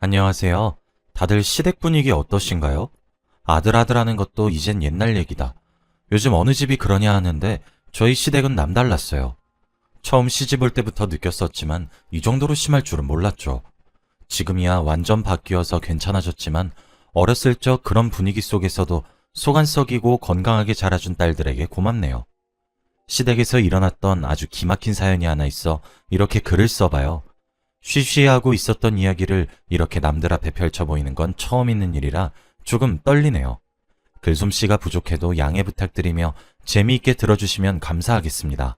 안녕하세요. 다들 시댁 분위기 어떠신가요? 아들 하는 것도 이젠 옛날 얘기다. 요즘 어느 집이 그러냐 하는데 저희 시댁은 남달랐어요. 처음 시집 올 때부터 느꼈었지만 이 정도로 심할 줄은 몰랐죠. 지금이야 완전 바뀌어서 괜찮아졌지만 어렸을 적 그런 분위기 속에서도 속 안 썩이고 건강하게 자라준 딸들에게 고맙네요. 시댁에서 일어났던 아주 기막힌 사연이 하나 있어 이렇게 글을 써봐요. 쉬쉬하고 있었던 이야기를 이렇게 남들 앞에 펼쳐 보이는 건 처음 있는 일이라 조금 떨리네요. 글솜씨가 부족해도 양해 부탁드리며 재미있게 들어주시면 감사하겠습니다.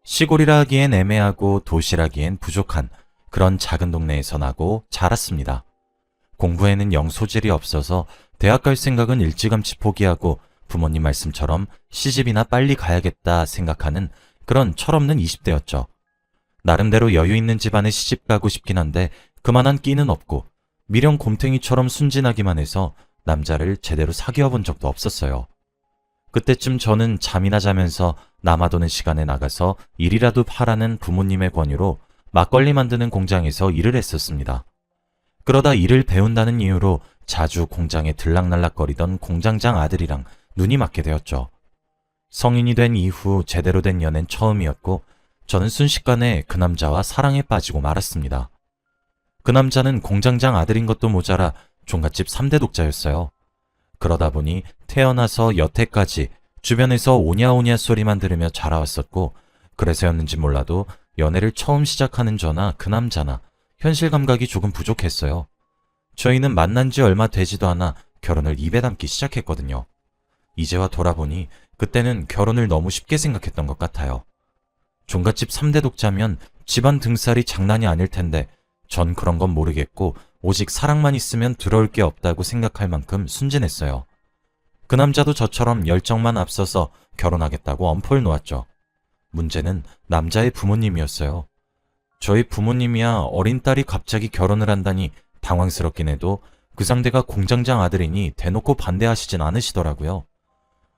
시골이라 하기엔 애매하고 도시라기엔 부족한 그런 작은 동네에서 나고 자랐습니다. 공부에는 영 소질이 없어서 대학 갈 생각은 일찌감치 포기하고 부모님 말씀처럼 시집이나 빨리 가야겠다 생각하는 그런 철없는 20대였죠. 나름대로 여유 있는 집안에 시집 가고 싶긴 한데 그만한 끼는 없고 미령 곰탱이처럼 순진하기만 해서 남자를 제대로 사귀어 본 적도 없었어요. 그때쯤 저는 잠이나 자면서 남아도는 시간에 나가서 일이라도 하라는 부모님의 권유로 막걸리 만드는 공장에서 일을 했었습니다. 그러다 일을 배운다는 이유로 자주 공장에 들락날락거리던 공장장 아들이랑 눈이 맞게 되었죠. 성인이 된 이후 제대로 된 연애는 처음이었고 저는 순식간에 그 남자와 사랑에 빠지고 말았습니다. 그 남자는 공장장 아들인 것도 모자라 종갓집 3대 독자였어요. 그러다 보니 태어나서 여태까지 주변에서 오냐오냐 소리만 들으며 자라왔었고 그래서였는지 몰라도 연애를 처음 시작하는 저나 그 남자나 현실 감각이 조금 부족했어요. 저희는 만난 지 얼마 되지도 않아 결혼을 입에 담기 시작했거든요. 이제와 돌아보니 그때는 결혼을 너무 쉽게 생각했던 것 같아요. 종갓집 3대 독자면 집안 등살이 장난이 아닐 텐데 전 그런 건 모르겠고 오직 사랑만 있으면 두려울 게 없다고 생각할 만큼 순진했어요. 그 남자도 저처럼 열정만 앞서서 결혼하겠다고 엄포를 놓았죠. 문제는 남자의 부모님이었어요. 저희 부모님이야 어린 딸이 갑자기 결혼을 한다니 당황스럽긴 해도 그 상대가 공장장 아들이니 대놓고 반대하시진 않으시더라고요.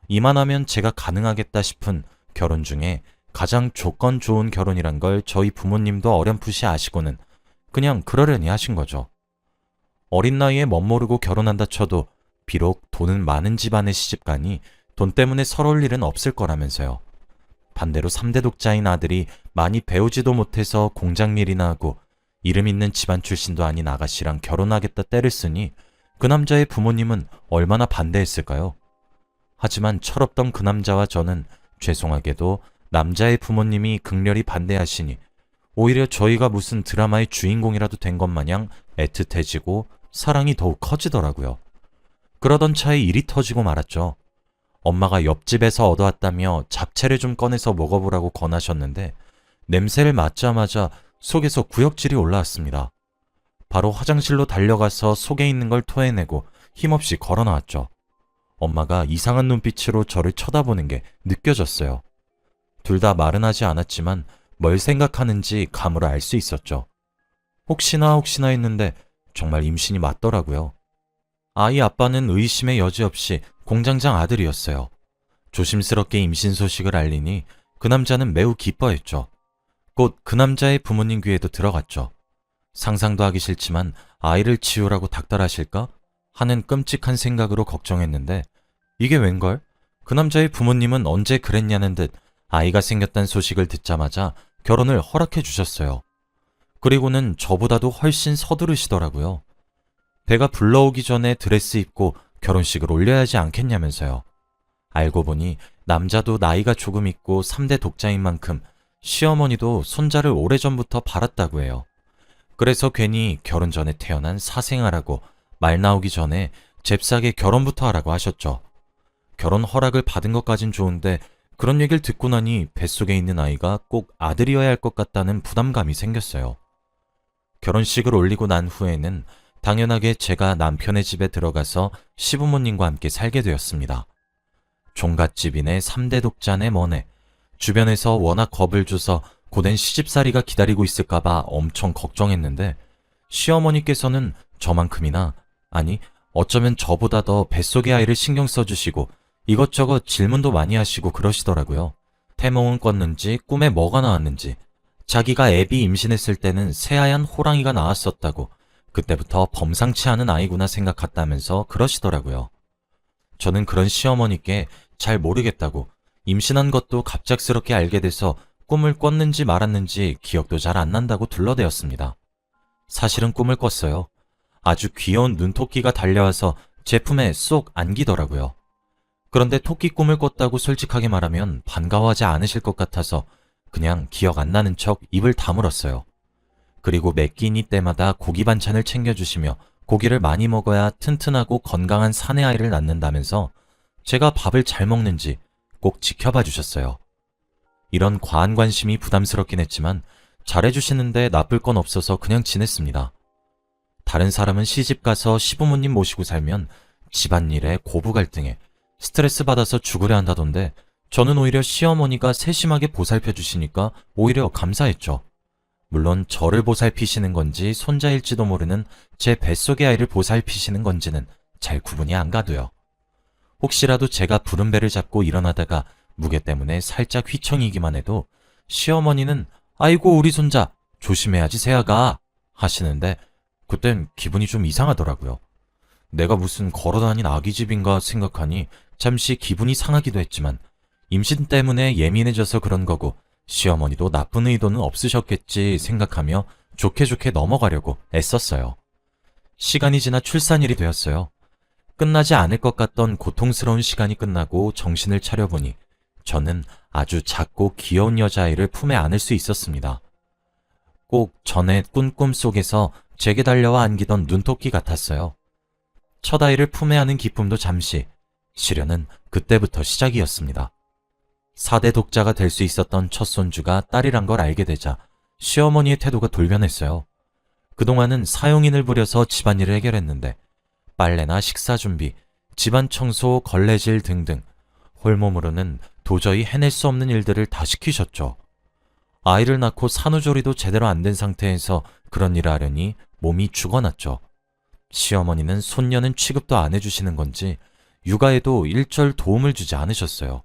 이만하면 제가 가능하겠다 싶은 결혼 중에 가장 조건 좋은 결혼이란 걸 저희 부모님도 어렴풋이 아시고는 그냥 그러려니 하신 거죠. 어린 나이에 멋모르고 결혼한다 쳐도 비록 돈은 많은 집안에 시집가니 돈 때문에 서러울 일은 없을 거라면서요. 반대로 3대 독자인 아들이 많이 배우지도 못해서 공장 일이나 하고 이름 있는 집안 출신도 아닌 아가씨랑 결혼하겠다 때를 쓰니 그 남자의 부모님은 얼마나 반대했을까요? 하지만 철없던 그 남자와 저는 죄송하게도 남자의 부모님이 극렬히 반대하시니 오히려 저희가 무슨 드라마의 주인공이라도 된 것 마냥 애틋해지고 사랑이 더욱 커지더라고요. 그러던 차에 일이 터지고 말았죠. 엄마가 옆집에서 얻어왔다며 잡채를 좀 꺼내서 먹어보라고 권하셨는데 냄새를 맡자마자 속에서 구역질이 올라왔습니다. 바로 화장실로 달려가서 속에 있는 걸 토해내고 힘없이 걸어 나왔죠. 엄마가 이상한 눈빛으로 저를 쳐다보는 게 느껴졌어요. 둘 다 말은 하지 않았지만 뭘 생각하는지 감으로 알 수 있었죠. 혹시나 했는데 정말 임신이 맞더라고요. 아이 아빠는 의심의 여지 없이 공장장 아들이었어요. 조심스럽게 임신 소식을 알리니 그 남자는 매우 기뻐했죠. 곧 그 남자의 부모님 귀에도 들어갔죠. 상상도 하기 싫지만 아이를 지우라고 닥달하실까 하는 끔찍한 생각으로 걱정했는데 이게 웬걸? 그 남자의 부모님은 언제 그랬냐는 듯 아이가 생겼다는 소식을 듣자마자 결혼을 허락해 주셨어요. 그리고는 저보다도 훨씬 서두르시더라고요. 배가 불러오기 전에 드레스 입고 결혼식을 올려야 하지 않겠냐면서요. 알고 보니 남자도 나이가 조금 있고 3대 독자인 만큼 시어머니도 손자를 오래전부터 바랐다고 해요. 그래서 괜히 결혼 전에 태어난 사생아라고 말 나오기 전에 잽싸게 결혼부터 하라고 하셨죠. 결혼 허락을 받은 것까진 좋은데 그런 얘기를 듣고 나니 뱃속에 있는 아이가 꼭 아들이어야 할 것 같다는 부담감이 생겼어요. 결혼식을 올리고 난 후에는 당연하게 제가 남편의 집에 들어가서 시부모님과 함께 살게 되었습니다. 종갓집이네 3대 독자네 뭐네 주변에서 워낙 겁을 줘서 고된 시집살이가 기다리고 있을까봐 엄청 걱정했는데 시어머니께서는 저만큼이나 아니 어쩌면 저보다 더 뱃속의 아이를 신경 써주시고 이것저것 질문도 많이 하시고 그러시더라고요. 태몽은 꿨는지 꿈에 뭐가 나왔는지 자기가 애비 임신했을 때는 새하얀 호랑이가 나왔었다고 그때부터 범상치 않은 아이구나 생각했다면서 그러시더라고요. 저는 그런 시어머니께 잘 모르겠다고, 임신한 것도 갑작스럽게 알게 돼서 꿈을 꿨는지 말았는지 기억도 잘 안 난다고 둘러대었습니다. 사실은 꿈을 꿨어요. 아주 귀여운 눈토끼가 달려와서 제 품에 쏙 안기더라고요. 그런데 토끼 꿈을 꿨다고 솔직하게 말하면 반가워하지 않으실 것 같아서 그냥 기억 안 나는 척 입을 다물었어요. 그리고 매 끼니 때마다 고기 반찬을 챙겨주시며 고기를 많이 먹어야 튼튼하고 건강한 사내 아이를 낳는다면서 제가 밥을 잘 먹는지 꼭 지켜봐 주셨어요. 이런 과한 관심이 부담스럽긴 했지만 잘해주시는데 나쁠 건 없어서 그냥 지냈습니다. 다른 사람은 시집가서 시부모님 모시고 살면 집안일에 고부 갈등에 스트레스 받아서 죽으려 한다던데 저는 오히려 시어머니가 세심하게 보살펴 주시니까 오히려 감사했죠. 물론 저를 보살피시는 건지 손자일지도 모르는 제 뱃속의 아이를 보살피시는 건지는 잘 구분이 안 가도요. 혹시라도 제가 부른 배를 잡고 일어나다가 무게 때문에 살짝 휘청이기만 해도 시어머니는 아이고 우리 손자 조심해야지 새아가 하시는데 그땐 기분이 좀 이상하더라고요. 내가 무슨 걸어다닌 아기집인가 생각하니 잠시 기분이 상하기도 했지만 임신 때문에 예민해져서 그런 거고 시어머니도 나쁜 의도는 없으셨겠지 생각하며 좋게 좋게 넘어가려고 애썼어요. 시간이 지나 출산일이 되었어요. 끝나지 않을 것 같던 고통스러운 시간이 끝나고 정신을 차려보니 저는 아주 작고 귀여운 여자아이를 품에 안을 수 있었습니다. 꼭 전에 꾼 꿈 속에서 제게 달려와 안기던 눈토끼 같았어요. 첫 아이를 품에 안은 기쁨도 잠시, 시련은 그때부터 시작이었습니다. 4대 독자가 될 수 있었던 첫 손주가 딸이란 걸 알게 되자 시어머니의 태도가 돌변했어요. 그동안은 사용인을 부려서 집안일을 해결했는데 빨래나 식사 준비, 집안 청소, 걸레질 등등 홀몸으로는 도저히 해낼 수 없는 일들을 다 시키셨죠. 아이를 낳고 산후조리도 제대로 안 된 상태에서 그런 일을 하려니 몸이 죽어났죠. 시어머니는 손녀는 취급도 안 해주시는 건지 육아에도 일절 도움을 주지 않으셨어요.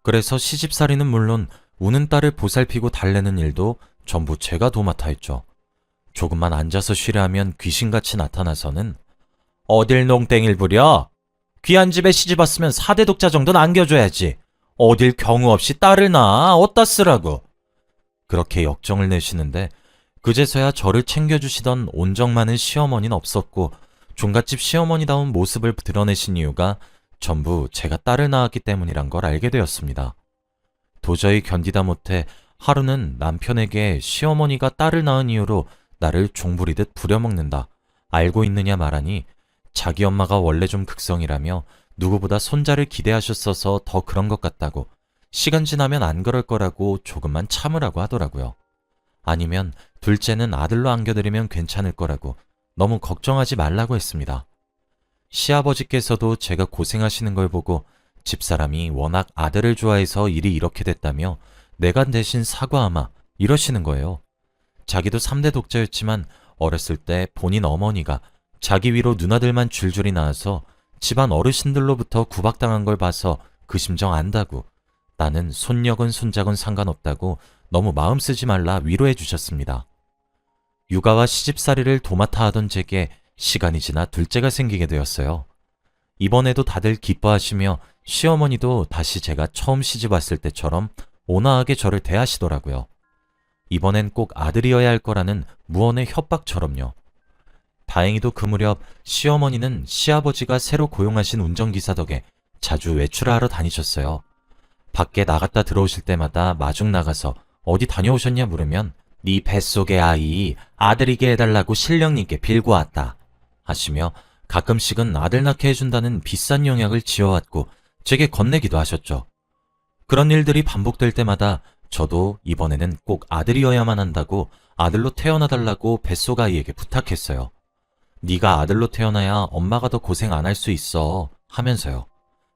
그래서 시집살이는 물론 우는 딸을 보살피고 달래는 일도 전부 제가 도맡아 했죠. 조금만 앉아서 쉬려 하면 귀신같이 나타나서는 어딜 농땡이를 부려? 귀한 집에 시집 왔으면 4대 독자 정도는 안겨줘야지. 어딜 경우 없이 딸을 낳아? 어따 쓰라고. 그렇게 역정을 내시는데 그제서야 저를 챙겨주시던 온정 많은 시어머니는 없었고 종갓집 시어머니다운 모습을 드러내신 이유가 전부 제가 딸을 낳았기 때문이란 걸 알게 되었습니다. 도저히 견디다 못해 하루는 남편에게 시어머니가 딸을 낳은 이유로 나를 종부리듯 부려먹는다. 알고 있느냐 말하니 자기 엄마가 원래 좀 극성이라며 누구보다 손자를 기대하셨어서 더 그런 것 같다고 시간 지나면 안 그럴 거라고 조금만 참으라고 하더라고요. 아니면 둘째는 아들로 안겨드리면 괜찮을 거라고 너무 걱정하지 말라고 했습니다. 시아버지께서도 제가 고생하시는 걸 보고 집사람이 워낙 아들을 좋아해서 일이 이렇게 됐다며 내가 대신 사과하마 이러시는 거예요. 자기도 3대 독자였지만 어렸을 때 본인 어머니가 자기 위로 누나들만 줄줄이 낳아서 집안 어르신들로부터 구박당한 걸 봐서 그 심정 안다고 나는 손녀건 손자건 상관없다고 너무 마음 쓰지 말라 위로해 주셨습니다. 육아와 시집살이를 도맡아 하던 제게 시간이 지나 둘째가 생기게 되었어요. 이번에도 다들 기뻐하시며 시어머니도 다시 제가 처음 시집 왔을 때처럼 온화하게 저를 대하시더라고요. 이번엔 꼭 아들이어야 할 거라는 무언의 협박처럼요. 다행히도 그 무렵 시어머니는 시아버지가 새로 고용하신 운전기사 덕에 자주 외출하러 다니셨어요. 밖에 나갔다 들어오실 때마다 마중 나가서 어디 다녀오셨냐 물으면 네 뱃속의 아이 아들이게 해달라고 신령님께 빌고 왔다 하시며 가끔씩은 아들 낳게 해준다는 비싼 영약을 지어왔고 제게 건네기도 하셨죠. 그런 일들이 반복될 때마다 저도 이번에는 꼭 아들이어야만 한다고 아들로 태어나달라고 뱃속 아이에게 부탁했어요. 네가 아들로 태어나야 엄마가 더 고생 안 할 수 있어 하면서요.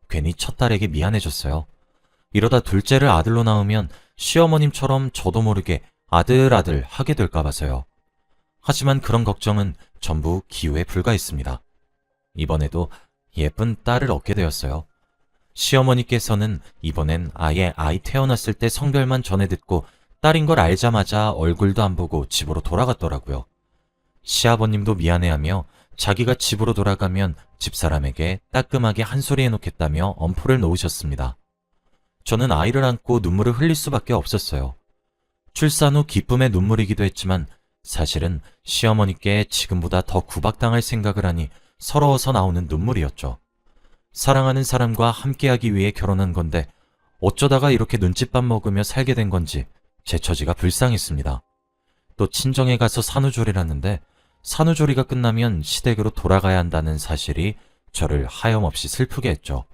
괜히 첫 딸에게 미안해졌어요. 이러다 둘째를 아들로 낳으면 시어머님처럼 저도 모르게 아들 하게 될까 봐서요. 하지만 그런 걱정은 전부 기우에 불과했습니다. 이번에도 예쁜 딸을 얻게 되었어요. 시어머니께서는 이번엔 아예 아이 태어났을 때 성별만 전해 듣고 딸인 걸 알자마자 얼굴도 안 보고 집으로 돌아갔더라고요. 시아버님도 미안해하며 자기가 집으로 돌아가면 집사람에게 따끔하게 한 소리 해놓겠다며 엄포를 놓으셨습니다. 저는 아이를 안고 눈물을 흘릴 수밖에 없었어요. 출산 후 기쁨의 눈물이기도 했지만 사실은 시어머니께 지금보다 더 구박당할 생각을 하니 서러워서 나오는 눈물이었죠. 사랑하는 사람과 함께하기 위해 결혼한 건데 어쩌다가 이렇게 눈칫밥 먹으며 살게 된 건지 제 처지가 불쌍했습니다. 또 친정에 가서 산후조리를 하는데 산후조리가 끝나면 시댁으로 돌아가야 한다는 사실이 저를 하염없이 슬프게 했죠.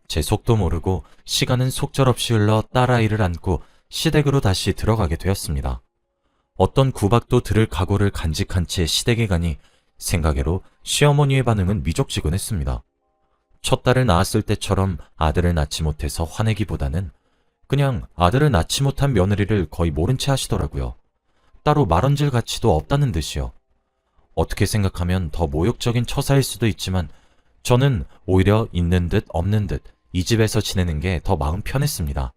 제 속도 모르고 시간은 속절없이 흘러 딸아이를 안고 시댁으로 다시 들어가게 되었습니다. 어떤 구박도 들을 각오를 간직한 채 시댁에 가니 생각외로 시어머니의 반응은 미적지근했습니다. 첫 딸을 낳았을 때처럼 아들을 낳지 못해서 화내기보다는 그냥 아들을 낳지 못한 며느리를 거의 모른 채 하시더라고요. 따로 말얹을 가치도 없다는 듯이요. 어떻게 생각하면 더 모욕적인 처사일 수도 있지만 저는 오히려 있는 듯 없는 듯 이 집에서 지내는 게 더 마음 편했습니다.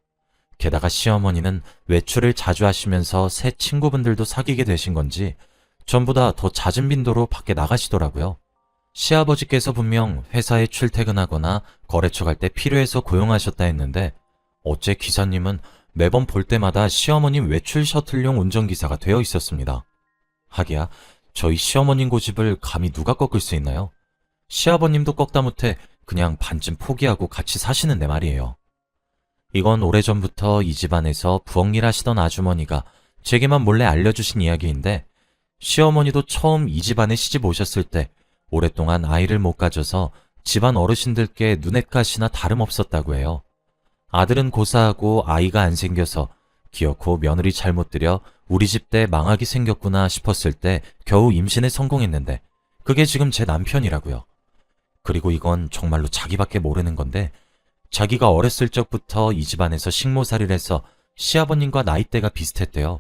게다가 시어머니는 외출을 자주 하시면서 새 친구분들도 사귀게 되신 건지 전보다 더 잦은 빈도로 밖에 나가시더라고요. 시아버지께서 분명 회사에 출퇴근하거나 거래처 갈 때 필요해서 고용하셨다 했는데 어째 기사님은 매번 볼 때마다 시어머님 외출 셔틀용 운전기사가 되어 있었습니다. 하기야 저희 시어머님 고집을 감히 누가 꺾을 수 있나요? 시아버님도 꺾다 못해 그냥 반쯤 포기하고 같이 사시는데 말이에요. 이건 오래전부터 이 집안에서 부엌일 하시던 아주머니가 제게만 몰래 알려주신 이야기인데 시어머니도 처음 이 집안에 시집 오셨을 때 오랫동안 아이를 못 가져서 집안 어르신들께 눈엣가시나 다름없었다고 해요. 아들은 고사하고 아이가 안 생겨서 기어코 며느리 잘못 들여 우리 집 때 망하게 생겼구나 싶었을 때 겨우 임신에 성공했는데 그게 지금 제 남편이라고요. 그리고 이건 정말로 자기밖에 모르는 건데 자기가 어렸을 적부터 이 집안에서 식모살이를 해서 시아버님과 나이대가 비슷했대요.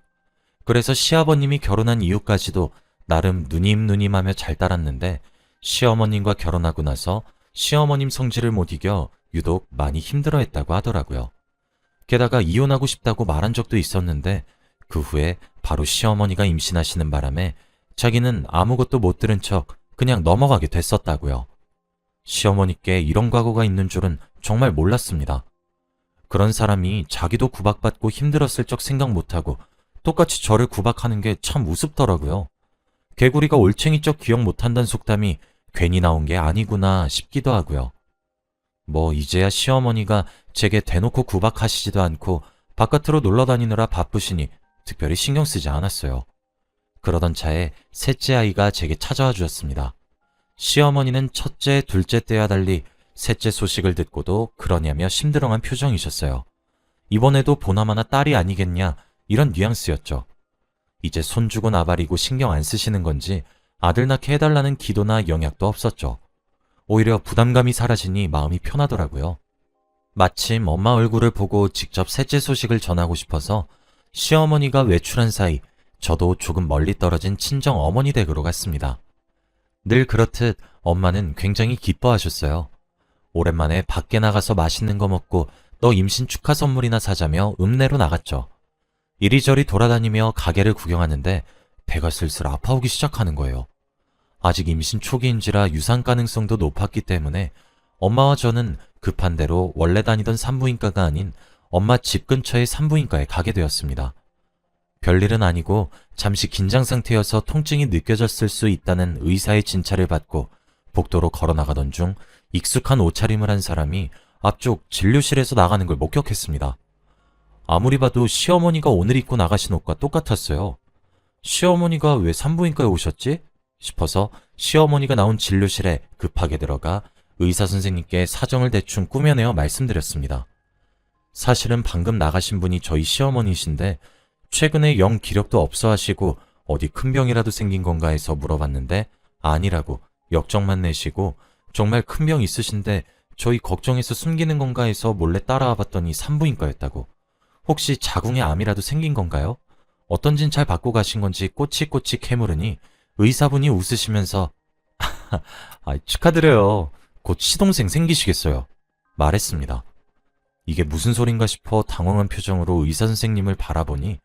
그래서 시아버님이 결혼한 이후까지도 나름 누님누님하며 잘 따랐는데 시어머님과 결혼하고 나서 시어머님 성질을 못 이겨 유독 많이 힘들어했다고 하더라고요. 게다가 이혼하고 싶다고 말한 적도 있었는데 그 후에 바로 시어머니가 임신하시는 바람에 자기는 아무것도 못 들은 척 그냥 넘어가게 됐었다고요. 시어머니께 이런 과거가 있는 줄은 정말 몰랐습니다. 그런 사람이 자기도 구박받고 힘들었을 적 생각 못하고 똑같이 저를 구박하는 게 참 우습더라고요. 개구리가 올챙이 적 기억 못한다는 속담이 괜히 나온 게 아니구나 싶기도 하고요. 뭐 이제야 시어머니가 제게 대놓고 구박하시지도 않고 바깥으로 놀러 다니느라 바쁘시니 특별히 신경 쓰지 않았어요. 그러던 차에 셋째 아이가 제게 찾아와 주었습니다. 시어머니는 첫째, 둘째 때와 달리 셋째 소식을 듣고도 그러냐며 심드렁한 표정이셨어요. 이번에도 보나마나 딸이 아니겠냐 이런 뉘앙스였죠. 이제 손주고 나발이고 신경 안 쓰시는 건지 아들 낳게 해달라는 기도나 영약도 없었죠. 오히려 부담감이 사라지니 마음이 편하더라고요. 마침 엄마 얼굴을 보고 직접 셋째 소식을 전하고 싶어서 시어머니가 외출한 사이 저도 조금 멀리 떨어진 친정 어머니 댁으로 갔습니다. 늘 그렇듯 엄마는 굉장히 기뻐하셨어요. 오랜만에 밖에 나가서 맛있는 거 먹고 너 임신 축하 선물이나 사자며 읍내로 나갔죠. 이리저리 돌아다니며 가게를 구경하는데 배가 슬슬 아파오기 시작하는 거예요. 아직 임신 초기인지라 유산 가능성도 높았기 때문에 엄마와 저는 급한 대로 원래 다니던 산부인과가 아닌 엄마 집 근처의 산부인과에 가게 되었습니다. 별일은 아니고 잠시 긴장 상태여서 통증이 느껴졌을 수 있다는 의사의 진찰을 받고 복도로 걸어나가던 중 익숙한 옷차림을 한 사람이 앞쪽 진료실에서 나가는 걸 목격했습니다. 아무리 봐도 시어머니가 오늘 입고 나가신 옷과 똑같았어요. 시어머니가 왜 산부인과에 오셨지? 싶어서 시어머니가 나온 진료실에 급하게 들어가 의사 선생님께 사정을 대충 꾸며내어 말씀드렸습니다. 사실은 방금 나가신 분이 저희 시어머니이신데 최근에 영 기력도 없어 하시고 어디 큰 병이라도 생긴 건가 해서 물어봤는데 아니라고 역정만 내시고 정말 큰 병 있으신데 저희 걱정해서 숨기는 건가 해서 몰래 따라와 봤더니 산부인과였다고. 혹시 자궁에 암이라도 생긴 건가요? 어떤진 잘 받고 가신 건지 꼬치꼬치 캐물으니 의사분이 웃으시면서 축하드려요. 곧 시동생 생기시겠어요. 말했습니다. 이게 무슨 소린가 싶어 당황한 표정으로 의사 선생님을 바라보니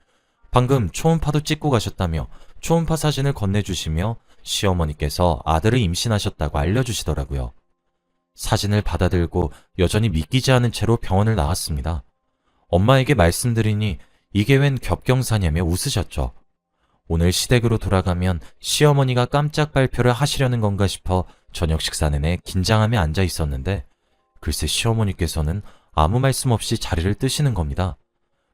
방금 초음파도 찍고 가셨다며 초음파 사진을 건네주시며 시어머니께서 아들을 임신하셨다고 알려주시더라고요. 사진을 받아들고 여전히 믿기지 않은 채로 병원을 나왔습니다. 엄마에게 말씀드리니 이게 웬 겹경사냐며 웃으셨죠. 오늘 시댁으로 돌아가면 시어머니가 깜짝 발표를 하시려는 건가 싶어 저녁 식사 내내 긴장함에 앉아 있었는데 글쎄 시어머니께서는 아무 말씀 없이 자리를 뜨시는 겁니다.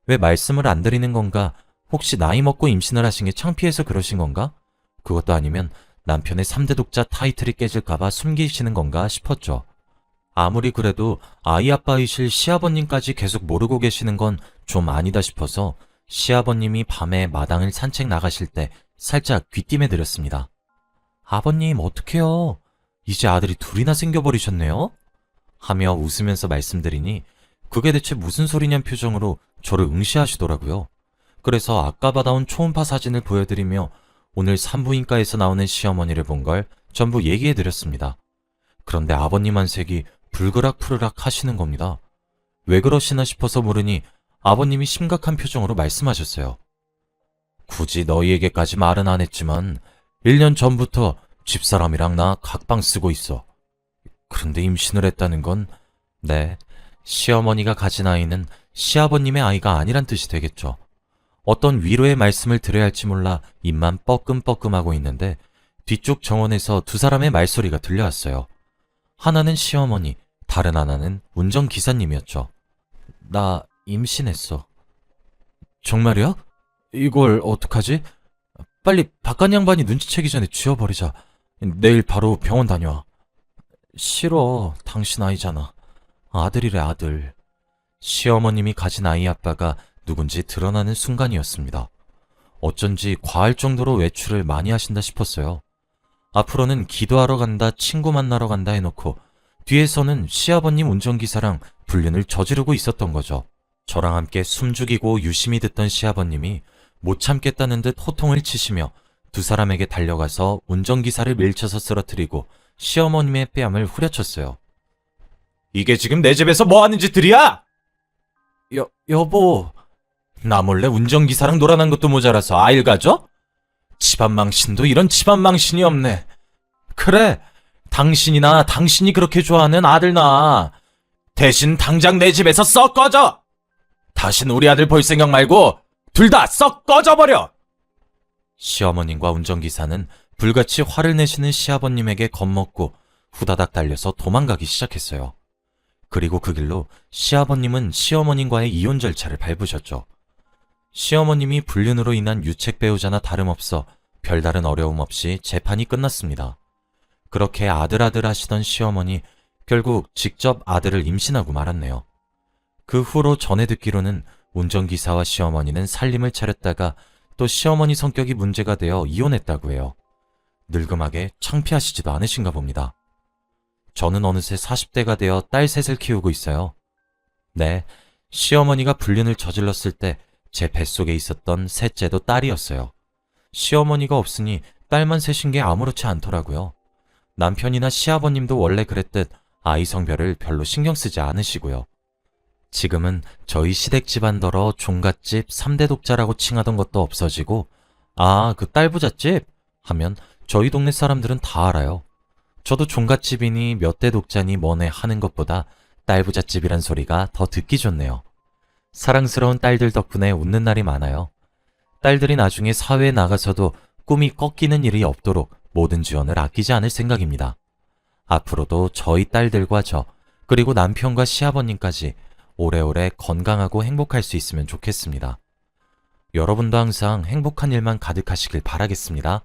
왜 말씀을 안 드리는 건가? 혹시 나이 먹고 임신을 하신 게 창피해서 그러신 건가? 그것도 아니면 남편의 3대 독자 타이틀이 깨질까봐 숨기시는 건가 싶었죠. 아무리 그래도 아이 아빠이실 시아버님까지 계속 모르고 계시는 건 좀 아니다 싶어서 시아버님이 밤에 마당을 산책 나가실 때 살짝 귀띔해 드렸습니다. 아버님 어떡해요? 이제 아들이 둘이나 생겨버리셨네요? 하며 웃으면서 말씀드리니 그게 대체 무슨 소리냔 표정으로 저를 응시하시더라고요. 그래서 아까 받아온 초음파 사진을 보여드리며 오늘 산부인과에서 나오는 시어머니를 본 걸 전부 얘기해 드렸습니다. 그런데 아버님 안색이 불그락푸르락 하시는 겁니다. 왜 그러시나 싶어서 물으니 아버님이 심각한 표정으로 말씀하셨어요. 굳이 너희에게까지 말은 안 했지만 1년 전부터 집사람이랑 나 각방 쓰고 있어. 그런데 임신을 했다는 건 네, 시어머니가 가진 아이는 시아버님의 아이가 아니란 뜻이 되겠죠. 어떤 위로의 말씀을 드려야 할지 몰라 입만 뻐끔뻐끔하고 있는데 뒤쪽 정원에서 두 사람의 말소리가 들려왔어요. 하나는 시어머니, 다른 하나는 운전기사님이었죠. 나 임신했어. 정말이야? 이걸 어떡하지? 빨리 바깥 양반이 눈치채기 전에 쥐어버리자. 내일 바로 병원 다녀와. 싫어. 당신 아이잖아. 아들이래 아들. 시어머님이 가진 아이 아빠가 누군지 드러나는 순간이었습니다. 어쩐지 과할 정도로 외출을 많이 하신다 싶었어요. 앞으로는 기도하러 간다, 친구 만나러 간다 해놓고 뒤에서는 시아버님 운전기사랑 불륜을 저지르고 있었던 거죠. 저랑 함께 숨죽이고 유심히 듣던 시아버님이 못 참겠다는 듯 호통을 치시며 두 사람에게 달려가서 운전기사를 밀쳐서 쓰러뜨리고 시어머님의 뺨을 후려쳤어요. 이게 지금 내 집에서 뭐 하는 짓들이야? 여보. 나 몰래 운전기사랑 놀아난 것도 모자라서 아이를 가져? 집안 망신도 이런 집안 망신이 없네. 그래, 당신이나 당신이 그렇게 좋아하는 아들 낳아. 대신 당장 내 집에서 썩 꺼져! 다신 우리 아들 볼 생각 말고 둘 다 썩 꺼져버려! 시어머님과 운전기사는 불같이 화를 내시는 시아버님에게 겁먹고 후다닥 달려서 도망가기 시작했어요. 그리고 그 길로 시아버님은 시어머님과의 이혼 절차를 밟으셨죠. 시어머님이 불륜으로 인한 유책 배우자나 다름없어 별다른 어려움 없이 재판이 끝났습니다. 그렇게 아들 하시던 시어머니 결국 직접 아들을 임신하고 말았네요. 그 후로 전해 듣기로는 운전기사와 시어머니는 살림을 차렸다가 또 시어머니 성격이 문제가 되어 이혼했다고 해요. 늙음하게 창피하시지도 않으신가 봅니다. 저는 어느새 40대가 되어 딸 셋을 키우고 있어요. 네, 시어머니가 불륜을 저질렀을 때 제 뱃속에 있었던 셋째도 딸이었어요. 시어머니가 없으니 딸만 셋인 게 아무렇지 않더라고요. 남편이나 시아버님도 원래 그랬듯 아이 성별을 별로 신경 쓰지 않으시고요. 지금은 저희 시댁 집안더러 종갓집 3대 독자라고 칭하던 것도 없어지고 아, 그 딸부잣집? 하면 저희 동네 사람들은 다 알아요. 저도 종갓집이니 몇 대 독자니 뭐네 하는 것보다 딸부잣집이란 소리가 더 듣기 좋네요. 사랑스러운 딸들 덕분에 웃는 날이 많아요. 딸들이 나중에 사회에 나가서도 꿈이 꺾이는 일이 없도록 모든 지원을 아끼지 않을 생각입니다. 앞으로도 저희 딸들과 저, 그리고 남편과 시아버님까지 오래오래 건강하고 행복할 수 있으면 좋겠습니다. 여러분도 항상 행복한 일만 가득하시길 바라겠습니다.